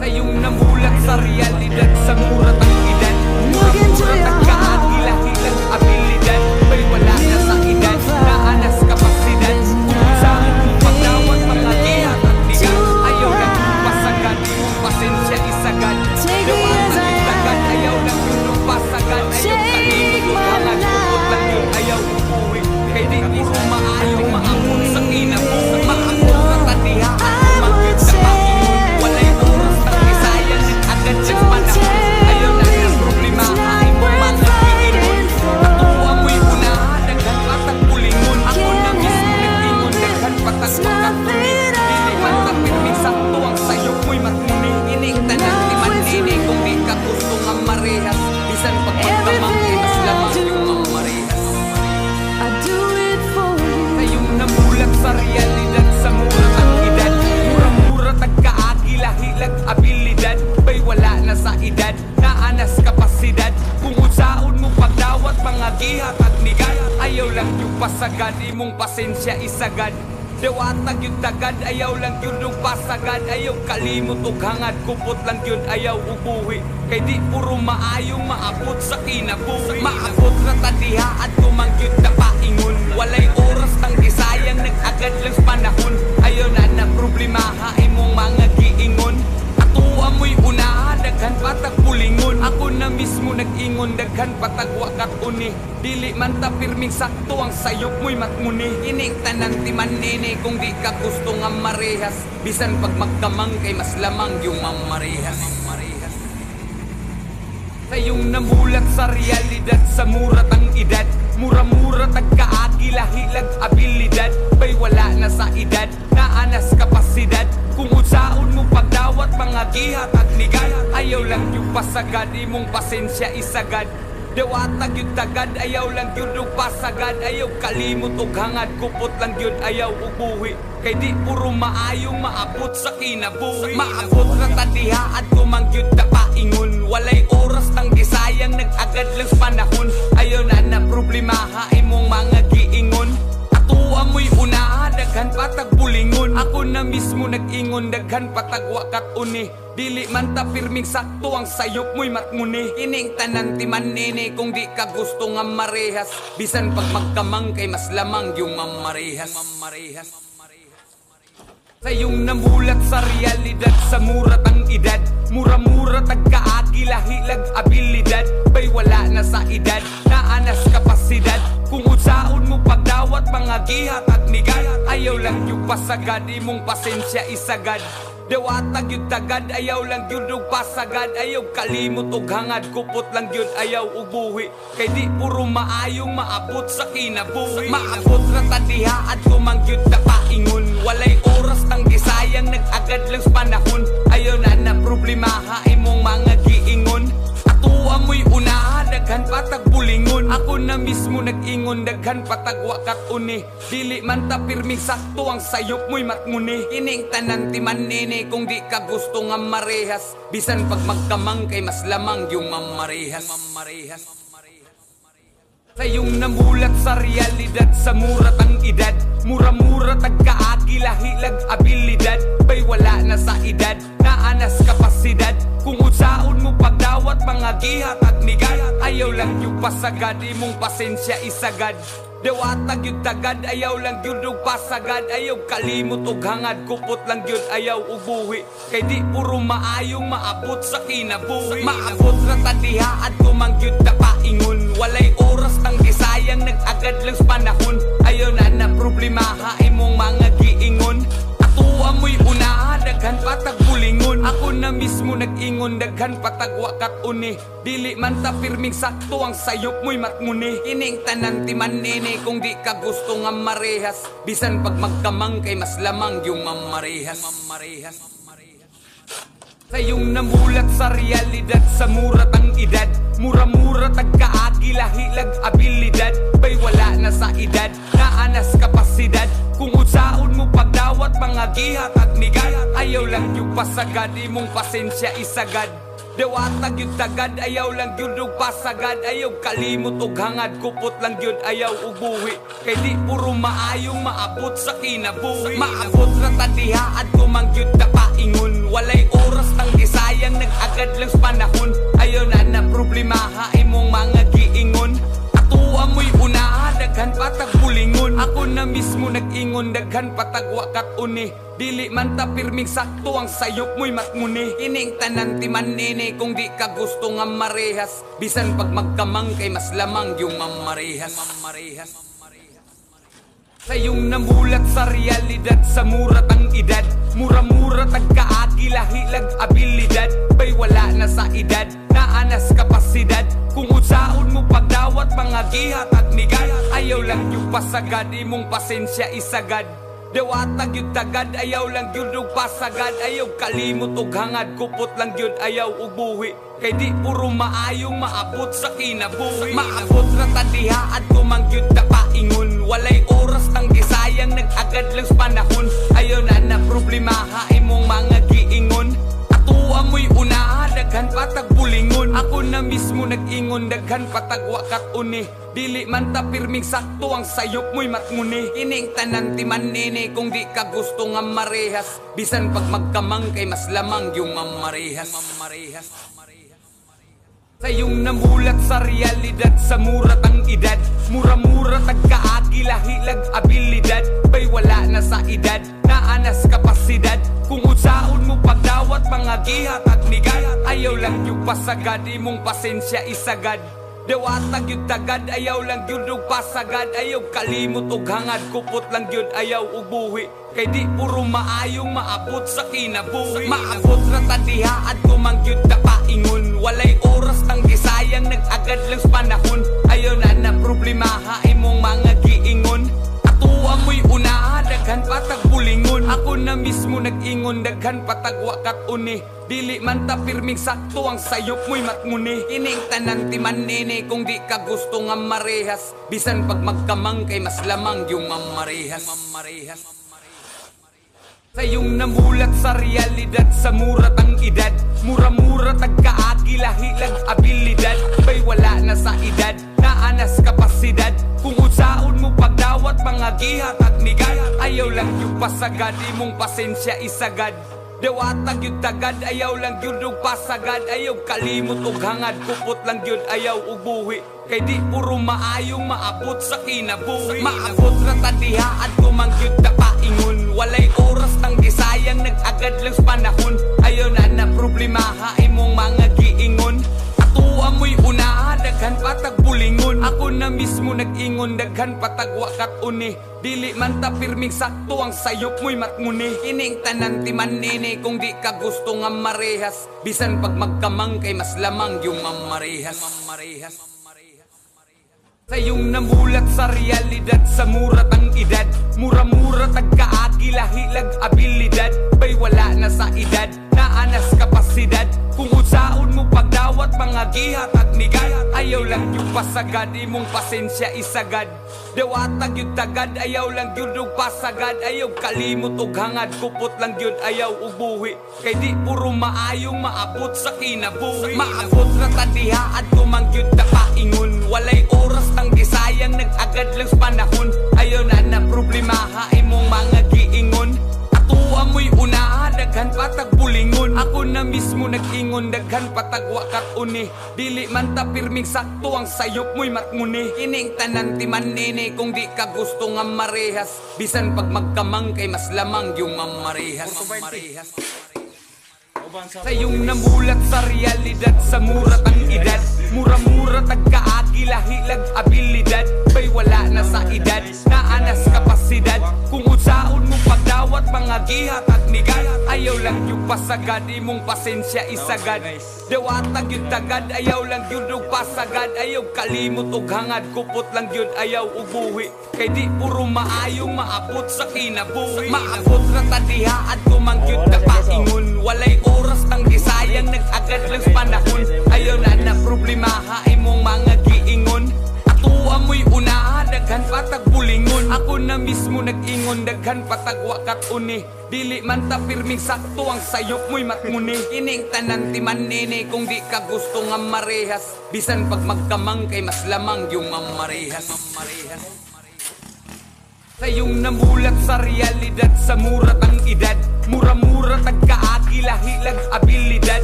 Kayong namulat sa realidad, sa murat ang edad. Mura-murat ang kaagila-hilang abilidad. May wala na sa edad, naanas kapasidad. Kung saan mo pagdawat mga gihat at ligat. Ayaw lang yung pasagad, yung pasensya isagad. Dawatan yung tagad, ayaw lang yung pasagad. Ayaw kalimot, hangat, bukod lang yung ayaw upuwi. Kay di puro maayong maamon sa kinabong. Maamon na tatihaan, umagit sa Panginoon. Walay oras ng isayan, agad siyang panahon. Ayaw na yung problema, ay mo mga kiingon. Natuwa mo'y unahan, daghan patag pulingon. Ako na mismo nag-ingon, daghan patag makatuni. Dili man tapirming sakto ang sayok mo'y matmuni. Inikta ng timan-nini kung di ka gusto nga marehas. Bisan pag magdamang, mas lamang yung mga marehas. Kayong namulat sa realidad, sa murat ang edad. Mura-mura tagkaagila-hilag abilidad. Bay wala na sa edad, naanas kapasidad. Kung unsaon mo pagdawat mga gihat at nigat. Ayaw lang yung pasagad, imong pasensya isagad. Dewatag yung tagad, ayaw lang yun yung pasagad. Ayaw kalimot o hangad, kupot lang yun, ayaw ubuhi. Kay di puro maayong maabot sa kinabuhi. Maabot na tadiha at kumangyot na paingon. Walay oras nang isayang, nag-agad lang sa panahon. Ayaw na problemaha, imong mga giingon. Atuwa mo'y unahan, daghan patag pulingon. Ako na mismo nag-ingon, daghan patag wakat uni. Dili man ta pirming sakto ang sayop mo'y matmuni. Ining tanan timan-nini kung di ka gusto nga marehas. Bisan pag magkamang kay mas lamang yung mamarehas. Kayong namulat sa realidad, sa murat ang edad. Mura-mura tagkaagila-hilag abilidad. Bay wala na sa edad, naanas kapasidad. Kung unsaon mo pagdawat mga gihat at nigat. Ayaw lang yung pasagad, imong pasensya isagad. Dewatag yung tagad, ayaw lang yun yung pasagad. Ayaw kalimot o hangad, kupot lang yun, ayaw ubuhi. Kay di puro maayong maabot sa kinabuhi. Maabot na tadiha at kumangyot na paingon. Walay oras nang isayang, nag-agad lang sa panahon. Ayaw na problemaha, imong mga giingon. Atuwa mo'y unahan, daghan patag bulingon. Ako na mismo nag-ingon, daghan patag wakat uni. Dili man ta pirming sakto ang sayop mo'y matmuni. Ining tanan timan-nini kung di ka gusto nga marehas. Bisan pag magkamang kay mas lamang yung mamarehas. Kayong namulat sa realidad, sa murat ang edad. Mura-mura tagkaagila-hilag abilidad. Bay wala na sa edad, naanas kapasidad. Kung unsaon mo pagdawat mga gihat at nigat. Ayaw lang yung pasagad, imong pasensya isagad. Dewatag yung tagad, ayaw lang yun yung pasagad. Ayaw kalimot o hangad, kupot lang yun, ayaw ubuhi. Kay di puro maayong maabot sa kinabuhi. Maabot na tadiha at kumangyot na paingon. Walay oras nang isayang, nag-agad lang sa panahon. Ayaw na problemaha, imong mga giingon. Atuwa mo'y unahan, daghan patag bulingon. Ako na mismo nag-ingon, daghan patag wakat uni. Dili man ta pirming sakto ang sayop mo'y matmuni. Ining tanan timan-nini kung di ka gusto nga marehas. Bisan pag magkamang kay mas lamang yung mamarehas. Kayong namulat sa realidad, sa murat ang edad. Mura-mura tagkaagila-hilag abilidad. Bay wala na sa edad, naanas kapasidad. Kung unsaon mo pagdawat mga gihat at nigat. Ayaw lang yung pasagad, imong pasensya isagad. Dewatag yung tagad, ayaw lang yun yung pasagad. Ayaw kalimot o hangad, kupot lang yun, ayaw ubuhi. Kay di puro maayong maabot sa kinabuhi. Maabot na tadiha at kumangyot na paingon. Walay oras nang isayang, nag-agad lang sa panahon. Ayaw na problemaha, imong mga giingon. Atuwa mo'y unahan, daghan patag bulingon. Ako na mismo nag-ingon, daghan patag wakat uni. Dili man ta pirming sakto ang sayop mo'y matmuni. Ining tanan timan-nini kung di ka gusto nga marehas. Bisan pag magkamang kay mas lamang yung mamarehas. Kayong namulat sa realidad, sa murat ang edad. Mura-mura tagkaagila-hilag abilidad. Bay wala na sa edad, naanas kapasidad. Kung unsaon mo pagdawat mga gihat at nigat. Ayaw lang yung pasagad, imong pasensya isagad. Dewatag yung tagad, ayaw lang yun yung pasagad. Ayaw kalimot o hangad, kupot lang yun, ayaw ubuhi. Kay di puro maayong maabot sa kinabuhi. Maabot na tadiha at kumangyot na paingon. Walay oras nang isa patagwa kat uni. Dili man ta pirming sakto ang sayop mo'y matnguni. Ining tanan ti manini kung di ka gusto nga marehas. Bisan pag magkamang kay mas lamang yung mamarehas. Sayong namulat sa realidad, sa murat ang edad. Mura-mura tagkaagi lahilag abilidad. Bay wala na sa edad, naanas kapasidad. Kung usaon mo pagdawat mga gihat at migay. Ayaw lang yung pasagad, imong pasensya isagad. Dewatag yun tagad, ayaw lang yun og pasagad. Ayaw kalimot og hangad, kupot lang yun ayaw og buhi. Kay di puro maayong maabot sa kinabuhi. Maabot na tadiha at kumangyod na paingon. Walay oras nang gisayang, nag-agad lang sa panahon. Ayaw na problema ha imong mga giingon. Atuwa mo'y unaha, daghan patag bulingon. Ako na mismo nag-ingon, daghan patag wakat uni. Dili man ta pirming sakto ang sayop mo'y matnguni. Ining tanan ti manini kung di ka gusto nga marehas. Bisan pag magkamang kay mas lamang yung mamarehas. Sayong namulat sa realidad, sa murat ang edad. Mura-mura tagkaagi lahilag abilidad. Bay wala na sa edad, naanas kapasidad. Kung usaon mo pagdawat mga gihat at migay. Ayaw lang yung pasagad, imong pasensya isagad. Dewatag yun tagad, ayaw lang yun og pasagad. Ayaw kalimot og hangad, kupot lang yun ayaw og buhi. Kay di puro maayong maabot sa kinabuhi. Maabot na tadiha at kumangyod na paingon. Walay oras nang gisayang, nag-agad lang sa panahon. Ayaw na problema ha imong mga giingon. Atuwa mo'y unaha, daghan patag bulingon. Ako na mismo nag-ingon, daghan patag wakat uni. Dili man ta pirming sakto ang sayop mo'y matnguni. Ining tanan ti manini kung di ka gusto nga marehas. Bisan pag magkamang kay mas lamang yung mamarehas. Sayong namulat sa realidad, sa murat ang edad. Mura-mura tagkaagi lahilag abilidad. Bay wala na sa edad, naanas kapasidad. Kung usaon mo pagdawat mga gihat at migay. Ayaw lang yung pasagad, imong pasensya isagad. Dewatag yun tagad, ayaw lang yun og pasagad. Ayaw kalimot og hangad, kupot lang yun ayaw og buhi. Kay di puro maayong maabot sa kinabuhi. Maabot na tadiha at kumangyod na paingon. Walay oras nang gisayang, nag-agad lang sa panahon. Ayaw na problema ha imong mga giingon. Atuwa mo'y unaha, daghan patag bulingon. Ako na mismo nag-ingon, daghan patag wakat uni. Dili man ta pirming sakto ang sayop mo'y matnguni. Ining tanan ti manini kung di ka gusto nga marehas. Bisan pag magkamang kay mas lamang yung mamarehas. Sayong namulat sa realidad, sa murat ang edad. Mura-mura tagkaagi lahilag abilidad. Bay wala na sa edad, naanas kapasidad. Kung usaon mo pagdawat mga gihat at migay. Ayaw lang yung pasagad, imong pasensya isagad. Dewatag yun tagad, ayaw lang yun og pasagad. Ayaw kalimot og hangad, kupot lang yun ayaw og buhi. Kay di puro maayong maabot sa kinabuhi. Maabot na tadiha at kumangyod na paingon. Walay oras nang gisayang, nag-agad lang sa panahon. Ayaw na problema ha imong mga giingon. Atuwa mo'y unaha, daghan patag bulingon. Ako na mismo nag-ingon, daghan patag wakat uni. Dili man ta pirming sakto ang sayop mo'y matnguni. Ining tanan ti manini kung di ka gusto nga marehas. Bisan pag magkamang kay mas lamang yung mamarehas. Sayong namulat sa realidad, sa murat ang edad. Mura-mura tagkaagi lahilag abilidad. Bay wala na sa edad, naanas kapasidad. Kung usaon mo pagdawat mga gihat at migay. Ayaw lang yung pasagad, imong pasensya isagad. Dewatag yun tagad, ayaw lang yun og pasagad. Ayaw kalimot og hangad, kupot lang yun ayaw og buhi. Kay di puro maayong maabot sa kinabuhi. Maabot na tadiha at kumangyod na paingon. Walay oras nang gisayang, nag-agad lang sa panahon. Ayaw na problema ha imong mga giingon. Atuwa mo'y unaha, daghan patag bulingon. Ako na mismo nag-ingon, daghan patag wakat uni. Dili man ta pirming sakto ang sayop mo'y matnguni. Ining tanan ti manini kung di ka gusto nga marehas. Bisan pag magkamang kay mas lamang yung mamarehas. Sayong namulat sa realidad, sa murat ang edad. Mura-mura tagkaagi lahilag abilidad.